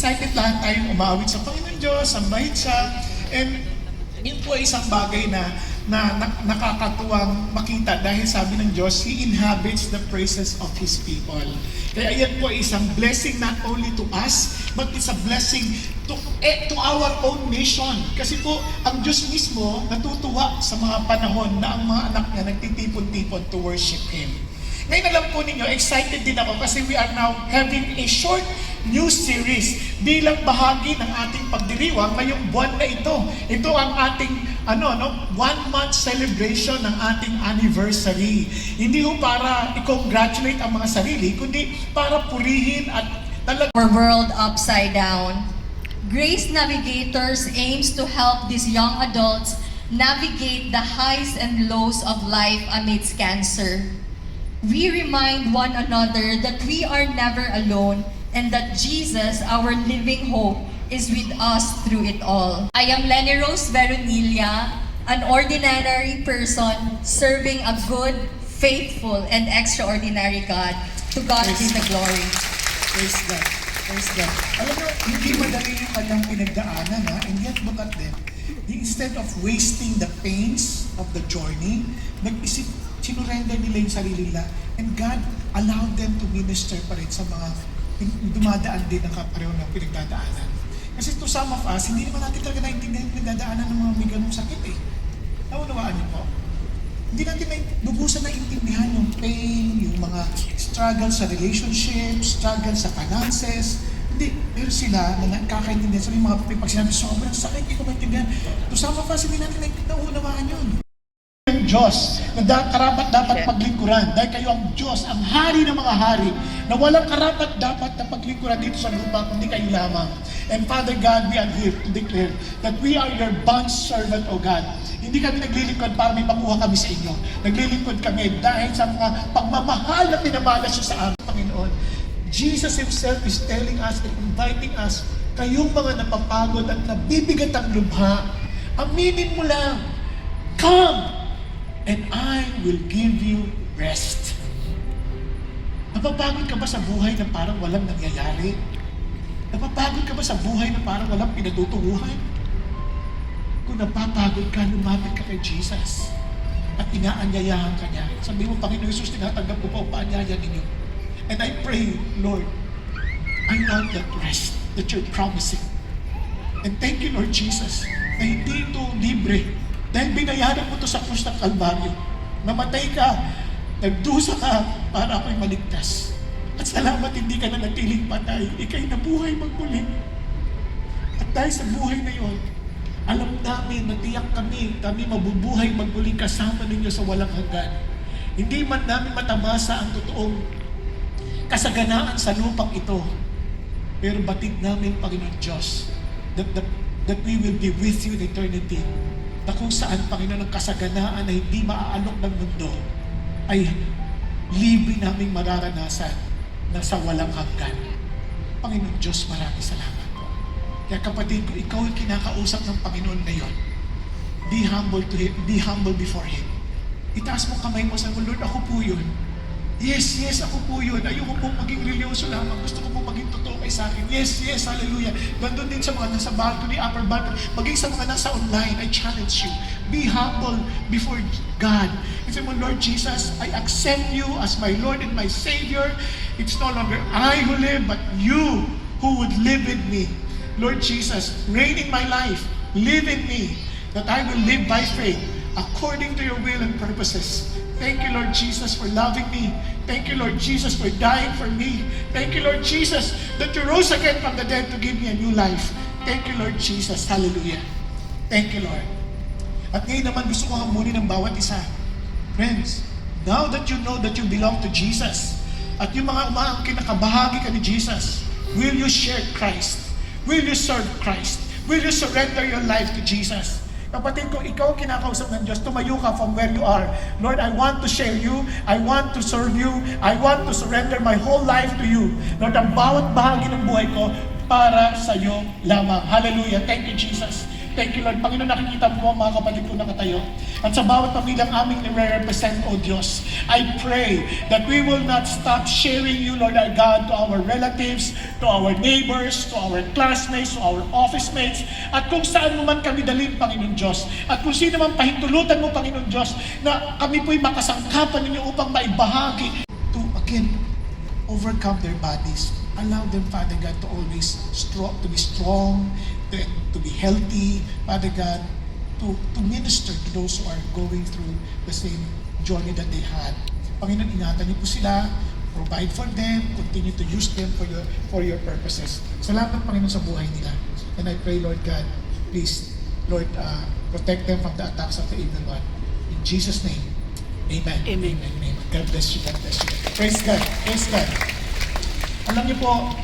excited lahat tayong umawit sa Panginoon Diyos, sambahin siya, and yun po ay isang bagay na nakakatuwang makita dahil sabi ng Diyos, He inhabits the praises of His people. Kaya yan po ay isang blessing not only to us, but it's a blessing to our own nation. Kasi po, ang Diyos mismo natutuwa sa mga panahon na ang mga anak niya nagtitipon-tipon to worship Him. Ngayon alam po ninyo, excited din ako kasi we are now having a short new series bilang bahagi ng ating pagdiriwang ngayong buwan na ito. Ito ang ating 1-month celebration ng ating anniversary. Hindi ho para i-congratulate ang mga sarili, kundi para purihin at talagang our world upside down. Grace Navigators aims to help these young adults navigate the highs and lows of life amidst cancer. We remind one another that we are never alone and that Jesus, our living hope, is with us through it all. I am Lenny Rose Veronilla, an ordinary person serving a good, faithful, and extraordinary God. To God be the glory. Praise God. Praise God. Alam mo, hindi madali yung kanyang pinagdaanan, ha? And yet, look at them. Instead of wasting the pains of the journey, sinurrender nila yung sarili nila. And God allowed them to minister pa rin sa mga dumadaan din ng kapareho ng pinagdadaanan. Kasi to some of us, hindi naman natin talaga naintindihan yung pinagdadaanan ng mga may ganung sakit eh. Naunawaan niyo po? Hindi natin lubusan na intindihan yung pain, yung mga struggle sa relationships, struggle sa finances. Hindi, pero sila na nakakaintindihan sa mga pag sinabi, sobrang sakit, hindi ko maintindihan. To some of us, hindi natin naunawaan yun. Ang Diyos na karapat dapat paglingkuran dahil kayo ang Diyos, ang hari ng mga hari na walang karapat dapat na paglingkuran dito sa lupa kundi kayo lamang. And Father God, we are here to declare that we are your bond servant, O God. Hindi kami naglilingkod para may makuha kami sa inyo. Naglilingkod kami dahil sa mga pagmamahal na pinamalas siya sa amin, Panginoon. Jesus Himself is telling us and inviting us, kayong mga napapagod at nabibigat ang lubha, aminin mo lang, come! And I will give you rest. Napapagod ka ba sa buhay na parang walang nangyayari? Napapagod ka ba sa buhay na parang walang pinatutunguhan? Kung napapagod ka, lumapit ka kay Jesus at inaanyayahan ka niya. Sabi mo, Panginoon Jesus, tinatanggap ko pa ang paanyaya ninyo. And I pray, Lord, I want that rest that you're promising. And thank you, Lord Jesus, na hindi ito libre. Dahil binayaran mo ito sa krus ng Kalbaryo. Namatay ka, nagdusa ka para ako'y maligtas. At salamat hindi ka na natiling patay, ika'y nabuhay magmuli. At dahil sa buhay na yon, alam namin, natiyak kami mabubuhay magmuli kasama ninyo sa walang hanggan. Hindi man namin matamasa ang totoong kasaganaan sa lupang ito. Pero batid namin, Panginoon Diyos, that we will be with you in eternity. Na kung saan, Panginoon, ang kasaganaan na hindi maaalok ng mundo ay libre naming mararanasan na sa walang hanggan. Panginoon Diyos, maraming salamat po. Kaya kapatid ko, ikaw ang kinakausap ng Panginoon ngayon. Be humble to Him, be humble before Him. Itaas mo kamay mo sa Lord, ako po yun. Yes, ako po yun. Ayoko po maging religyoso lamang. Gusto ko po maging totoo kay sa akin. Yes, hallelujah. Gandun din sa mga nasa balcony, upper balcony, maging sa mga nasa online, I challenge you. Be humble before God. Kasi mo, Lord Jesus, I accept you as my Lord and my Savior. It's no longer I who live, but you who would live in me. Lord Jesus, reign in my life. Live in me. That I will live by faith according to your will and purposes. Thank you, Lord Jesus, for loving me. Thank you, Lord Jesus, for dying for me. Thank you, Lord Jesus, that you rose again from the dead to give me a new life. Thank you, Lord Jesus. Hallelujah. Thank you, Lord. At ngayon naman gusto ko hamunin ng bawat isa. Friends, now that you know that you belong to Jesus, at yung mga umaangkin na kabahagi ka ni Jesus, will you share Christ? Will you serve Christ? Will you surrender your life to Jesus? Kapatid ko, ikaw kinakausap ng Diyos, tumayo ka from where you are. Lord, I want to share you. I want to serve you. I want to surrender my whole life to you. Lord, ang bawat bahagi ng buhay ko para sa iyo lamang. Hallelujah. Thank you, Jesus. Thank you, Lord. Panginoon, nakikita mo ang mga kapatid ko nakatayo. At sa bawat pamilyang aming nire-represent, O Diyos, I pray that we will not stop sharing you, Lord our God, to our relatives, to our neighbors, to our classmates, to our office mates, at kung saan mo man kami dalhin, Panginoon Diyos. At kung sino man pahintulutan mo, Panginoon Diyos, na kami po'y makasangkapan ninyo upang maibahagi to, again, overcome their bodies. Allow them, Father God, to always to be strong, to be healthy, Father God, to minister to those who are going through the same journey that they had. Panginoon, ingatan niyo po sila, provide for them, continue to use them for your purposes. Salamat, Panginoon, sa buhay nila. And I pray, Lord God, please, Lord, protect them from the attacks of the evil one. In Jesus' name, amen. Amen. Amen. God bless you. God bless you. Praise God. Praise God. Alam niyo po,